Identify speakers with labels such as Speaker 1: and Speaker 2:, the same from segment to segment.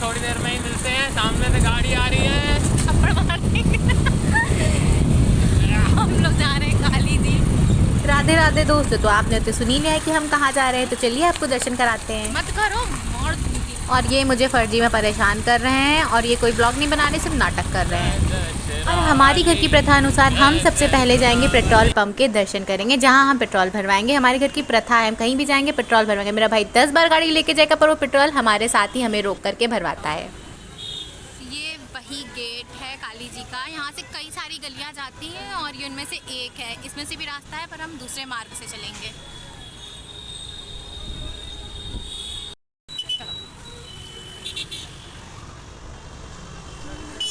Speaker 1: थोड़ी देर में ही मिलते हैं। सामने से गाड़ी आ रही है, थप्पड़ मारने हम लोग जा रहे हैं काली जी।
Speaker 2: राधे राधे दोस्तों, तो आपने तो सुनी लिया है कि हम कहाँ जा रहे हैं, तो चलिए आपको दर्शन कराते हैं।
Speaker 1: मत करो
Speaker 2: और ये मुझे फर्जी में परेशान कर रहे हैं और ये कोई ब्लॉग नहीं बना रहे, सिर्फ नाटक कर रहे हैं। और हमारी घर की प्रथा अनुसार हम सबसे पहले जाएंगे पेट्रोल पंप के दर्शन करेंगे, जहां हम पेट्रोल भरवाएंगे। हमारे घर की प्रथा है, हम कहीं भी जाएंगे पेट्रोल भरवाएंगे। मेरा भाई 10 बार गाड़ी लेके जाएगा पर वो पेट्रोल हमारे साथ ही हमें रोक करके भरवाता है।
Speaker 1: ये वही गेट है काली जी का। यहाँ से कई सारी गलियाँ जाती हैं और ये उनमें से एक है। इसमें से भी रास्ता है पर हम दूसरे मार्ग से चलेंगे।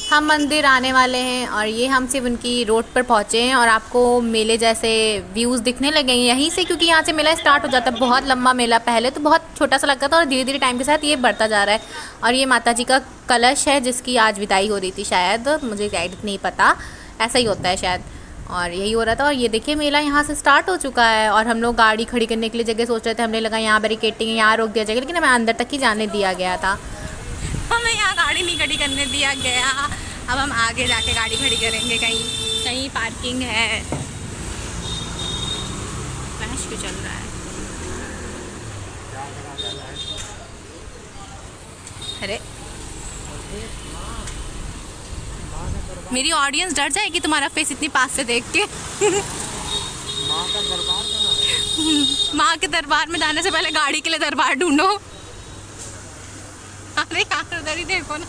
Speaker 2: हम मंदिर आने वाले हैं और ये हम सिर्फ उनकी रोड पर पहुँचे हैं और आपको मेले जैसे व्यूज़ दिखने लगे हैं यहीं से, क्योंकि यहाँ से मेला स्टार्ट हो जाता है। बहुत लंबा मेला, पहले तो बहुत छोटा सा लगता था और धीरे धीरे टाइम के साथ ये बढ़ता जा रहा है। और ये माता जी का कलश है जिसकी आज विदाई हो रही थी, शायद, मुझे एग्जैक्ट नहीं पता, ऐसा ही होता है शायद। और यही हो रहा था। और ये देखिए मेला यहाँ से स्टार्ट हो चुका है और हम लोग गाड़ी खड़ी करने के लिए जगह सोच रहे थे। हमने लगा यहाँ बैरिकेटिंग है, यहाँ रोक दिया जाएगा, लेकिन हमें अंदर तक ही जाने दिया गया था।
Speaker 1: हमें यहाँ गाड़ी नहीं खड़ी करने दिया गया। अब हम आगे जाके गाड़ी खड़ी करेंगे, कहीं कहीं पार्किंग है। फ्लैश क्यों चल रहा है? अरे मेरी ऑडियंस डर जाएगी तुम्हारा फेस इतनी पास से देख के। माँ के दरबार में जाने से पहले गाड़ी के लिए दरबार ढूंढो। अरे यार उधर ही देखो ना।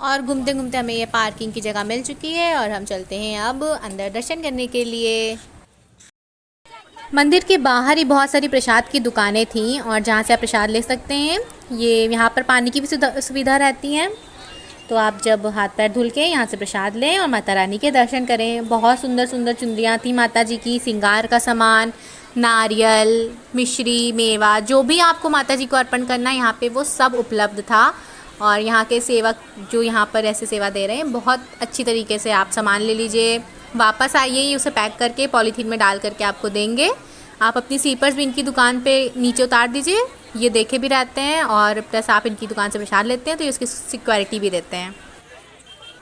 Speaker 2: और घूमते घूमते हमें ये पार्किंग की जगह मिल चुकी है और हम चलते हैं अब अंदर दर्शन करने के लिए। मंदिर के बाहर ही बहुत सारी प्रसाद की दुकानें थीं और जहाँ से आप प्रसाद ले सकते हैं। ये यहाँ पर पानी की भी सुविधा रहती है, तो आप जब हाथ पैर धुल के यहाँ से प्रसाद लें और माता रानी के दर्शन करें। बहुत सुंदर सुंदर चुनरियाँ थी माता जी की, श्रृंगार का सामान, नारियल, मिश्री, मेवा, जो भी आपको माता जी को अर्पण करना है यहाँ पे वो सब उपलब्ध था। और यहाँ के सेवक जो यहाँ पर ऐसे सेवा दे रहे हैं, बहुत अच्छी तरीके से आप सामान ले लीजिए, वापस आइए, उसे पैक करके पॉलीथीन में डाल करके आपको देंगे। आप अपनी स्लीपर्स भी इनकी दुकान पे नीचे उतार दीजिए, ये देखे भी रहते हैं और प्लस आप इनकी दुकान से प्रसाद लेते हैं तो ये उसकी सिक्योरिटी भी देते हैं।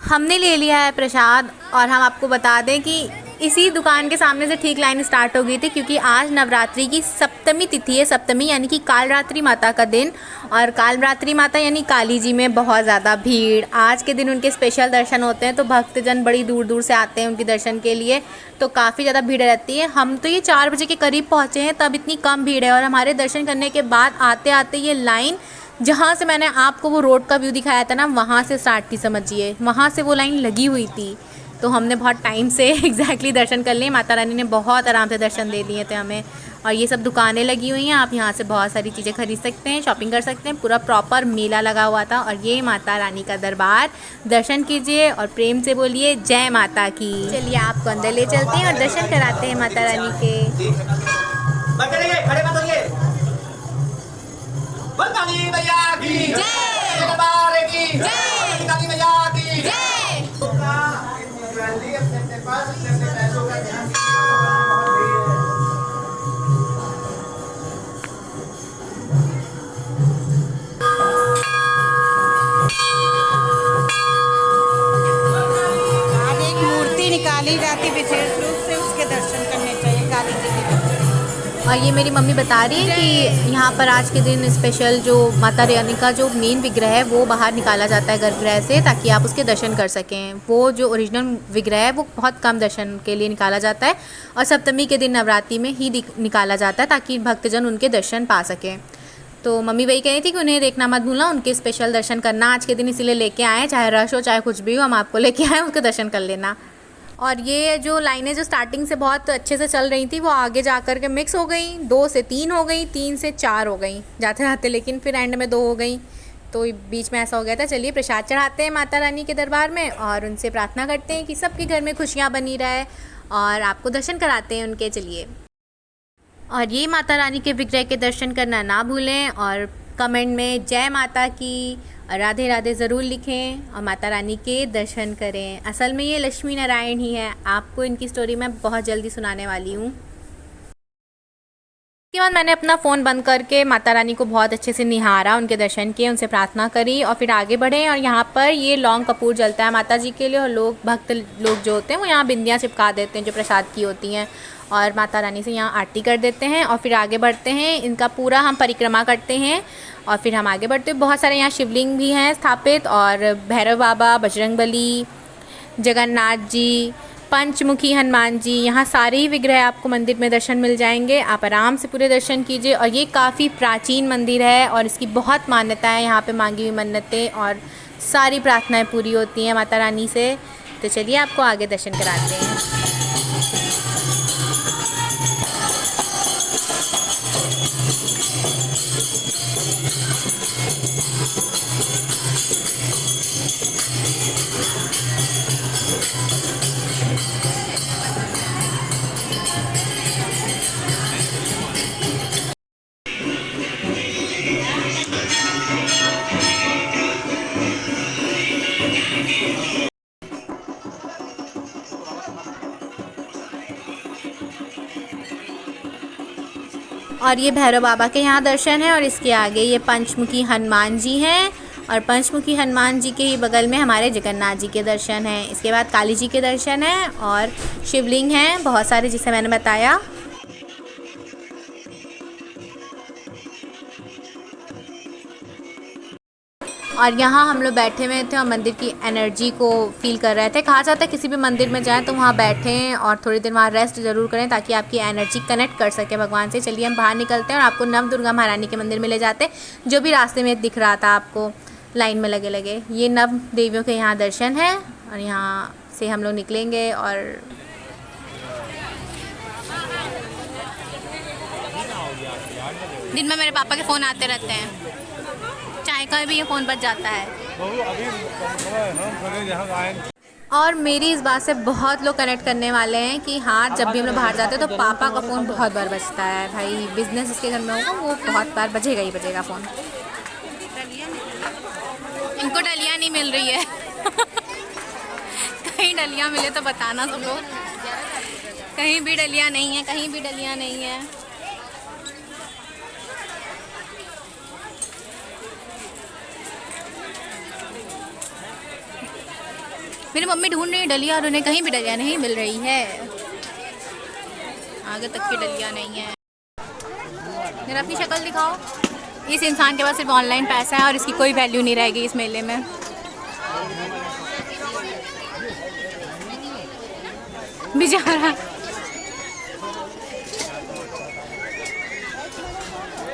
Speaker 2: हमने ले लिया है प्रसाद और हम आपको बता दें कि इसी दुकान के सामने से ठीक लाइन स्टार्ट हो गई थी, क्योंकि आज नवरात्रि की सप्तमी तिथि है। सप्तमी यानी कि कालरात्रि माता का दिन, और कालरात्रि माता यानी काली जी में बहुत ज़्यादा भीड़। आज के दिन उनके स्पेशल दर्शन होते हैं, तो भक्तजन बड़ी दूर दूर से आते हैं उनके दर्शन के लिए, तो काफ़ी ज़्यादा भीड़ रहती है। हम तो ये 4 बजे के करीब पहुँचे हैं, तब इतनी कम भीड़ है। और हमारे दर्शन करने के बाद आते आते ये लाइन, जहाँ से मैंने आपको वो रोड का व्यू दिखाया था ना, वहाँ से स्टार्ट थी, समझिए, वहाँ से वो लाइन लगी हुई थी। तो हमने बहुत टाइम से एग्जैक्टली दर्शन कर लिए। माता रानी ने बहुत आराम से दर्शन दे दिए थे हमें। और ये सब दुकानें लगी हुई हैं, आप यहाँ से बहुत सारी चीज़ें खरीद सकते हैं, शॉपिंग कर सकते हैं। पूरा प्रॉपर मेला लगा हुआ था। और ये माता रानी का दरबार, दर्शन कीजिए और प्रेम से बोलिए जय माता की। चलिए आपको अंदर ले चलते हैं और दर्शन कराते हैं माता रानी के।
Speaker 3: काली मैया की जय, दरबार की जय, काली मैया की जय।
Speaker 4: आज एक मूर्ति निकाली जाती विशेष रूप से, उसके दर्शन करने चाहिए काली जी के।
Speaker 2: और ये मेरी मम्मी बता रही है कि यहाँ पर आज के दिन स्पेशल जो माता रानी का जो मेन विग्रह है वो बाहर निकाला जाता है गर्भगृह से, ताकि आप उसके दर्शन कर सकें। वो जो ओरिजिनल विग्रह है वो बहुत कम दर्शन के लिए निकाला जाता है और सप्तमी के दिन नवरात्रि में ही निकाला जाता है, ताकि भक्तजन उनके दर्शन पा सकें। तो मम्मी वही कह रही थी कि उन्हें देखना मत भूलना, उनके स्पेशल दर्शन करना आज के दिन, इसीलिए लेके आए, चाहे रश हो चाहे कुछ भी हो, हम आपको लेके आए, उसके दर्शन कर लेना। और ये जो लाइनें जो स्टार्टिंग से बहुत अच्छे से चल रही थी, वो आगे जा कर के मिक्स हो गई, 2 से 3 हो गई, 3 से 4 हो गई जाते जाते, लेकिन फिर एंड में 2 हो गई, तो बीच में ऐसा हो गया था। चलिए प्रसाद चढ़ाते हैं माता रानी के दरबार में और उनसे प्रार्थना करते हैं कि सबके घर में खुशियाँ बनी रहे, और आपको दर्शन कराते हैं उनके। चलिए, और ये माता रानी के विग्रह के दर्शन करना ना भूलें और कमेंट में जय माता की और राधे राधे ज़रूर लिखें और माता रानी के दर्शन करें। असल में ये लक्ष्मी नारायण ही है, आपको इनकी स्टोरी मैं बहुत जल्दी सुनाने वाली हूँ। उसके बाद मैंने अपना फ़ोन बंद करके माता रानी को बहुत अच्छे से निहारा, उनके दर्शन किए, उनसे प्रार्थना करी और फिर आगे बढ़े। और यहाँ पर ये लौंग कपूर जलता है माता जी के लिए और लोग भक्त लोग जो होते हैं वो यहाँ बिंदियाँ चिपका देते हैं जो प्रसाद की होती हैं और माता रानी से यहाँ आरती कर देते हैं और फिर आगे बढ़ते हैं। इनका पूरा हम परिक्रमा करते हैं और फिर हम आगे बढ़ते हैं। बहुत सारे यहाँ शिवलिंग भी हैं स्थापित और भैरव बाबा, बजरंगबली, जगन्नाथ जी, पंचमुखी हनुमान जी, यहाँ सारे ही विग्रह आपको मंदिर में दर्शन मिल जाएंगे। आप आराम से पूरे दर्शन कीजिए। और ये काफ़ी प्राचीन मंदिर है और इसकी बहुत मान्यता है। यहाँ पे मांगी हुई मन्नतें और सारी प्रार्थनाएं पूरी होती हैं माता रानी से। तो चलिए आपको आगे दर्शन कराते हैं। और ये भैरव बाबा के यहाँ दर्शन है और इसके आगे ये पंचमुखी हनुमान जी हैं और पंचमुखी हनुमान जी के ही बगल में हमारे जगन्नाथ जी के दर्शन हैं। इसके बाद काली जी के दर्शन हैं और शिवलिंग हैं बहुत सारे जिसे मैंने बताया। और यहाँ हम लोग बैठे हुए थे और मंदिर की एनर्जी को फील कर रहे थे। कहा जाता है किसी भी मंदिर में जाएं तो वहाँ बैठें और थोड़ी देर वहाँ रेस्ट ज़रूर करें ताकि आपकी एनर्जी कनेक्ट कर सके भगवान से। चलिए हम बाहर निकलते हैं और आपको नव दुर्गा महारानी के मंदिर में ले जाते हैं जो भी रास्ते में दिख रहा था आपको लाइन में लगे लगे। ये नव देवियों के यहाँ दर्शन है और यहाँ से हम लोग निकलेंगे। और
Speaker 1: दिन में मेरे पापा के फ़ोन आते रहते हैं, चाय का भी ये फ़ोन बज जाता है।
Speaker 2: और मेरी इस बात से बहुत लोग कनेक्ट करने वाले हैं कि हाँ जब भी हम लोग बाहर जाते हैं तो पापा का फ़ोन बहुत बार बजता है। भाई बिजनेस इसके घर में होगा वो बहुत बार बजेगा ही बजेगा फ़ोन।
Speaker 1: इनको डलिया नहीं मिल रही है कहीं डलिया मिले तो बताना सब लोग। कहीं भी डलिया नहीं है, कहीं भी डलिया नहीं है। मेरी मम्मी ढूंढ रही है डलिया और उन्हें कहीं भी डलिया नहीं मिल रही है। आगे तक की डलिया नहीं है। मेरा अपनी शक्ल दिखाओ। इस इंसान के पास सिर्फ ऑनलाइन पैसा है और इसकी कोई वैल्यू नहीं रहेगी इस मेले में। बेचारा।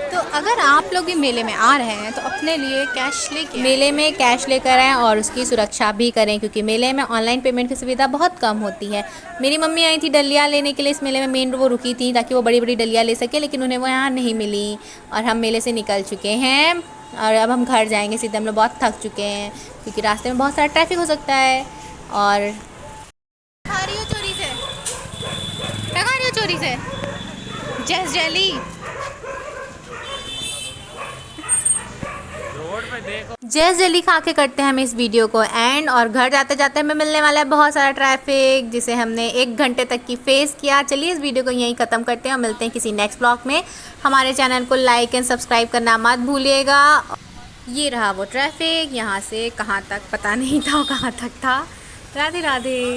Speaker 1: तो अगर आप लोग भी मेले में आ रहे हैं तो अपने लिए कैश लेके
Speaker 2: मेले में कैश लेकर आएँ और उसकी सुरक्षा भी करें क्योंकि मेले में ऑनलाइन पेमेंट की सुविधा बहुत कम होती है। मेरी मम्मी आई थी डलिया लेने के लिए इस मेले में, मेन वो रुकी थी ताकि वो बड़ी बड़ी डलिया ले सके, लेकिन उन्हें वो यहाँ नहीं मिली और हम मेले से निकल चुके हैं और अब हम घर जाएंगे सीधे। हम लोग बहुत थक चुके हैं क्योंकि रास्ते में बहुत सारा ट्रैफिक हो सकता है। और
Speaker 1: खा रही हो चोरी से, क्या खा रही हो चोरी से? Just jelly.
Speaker 2: जैस जल्दी खा के करते हैं हम इस वीडियो को एंड। और घर जाते जाते हमें मिलने वाला है बहुत सारा ट्रैफिक जिसे हमने 1 घंटे तक की फेस किया। चलिए इस वीडियो को यहीं ख़त्म करते हैं और मिलते हैं किसी नेक्स्ट ब्लॉग में। हमारे चैनल को लाइक एंड सब्सक्राइब करना मत भूलिएगा। ये रहा वो ट्रैफिक, यहाँ से कहाँ तक पता नहीं था, कहाँ तक था। राधे राधे।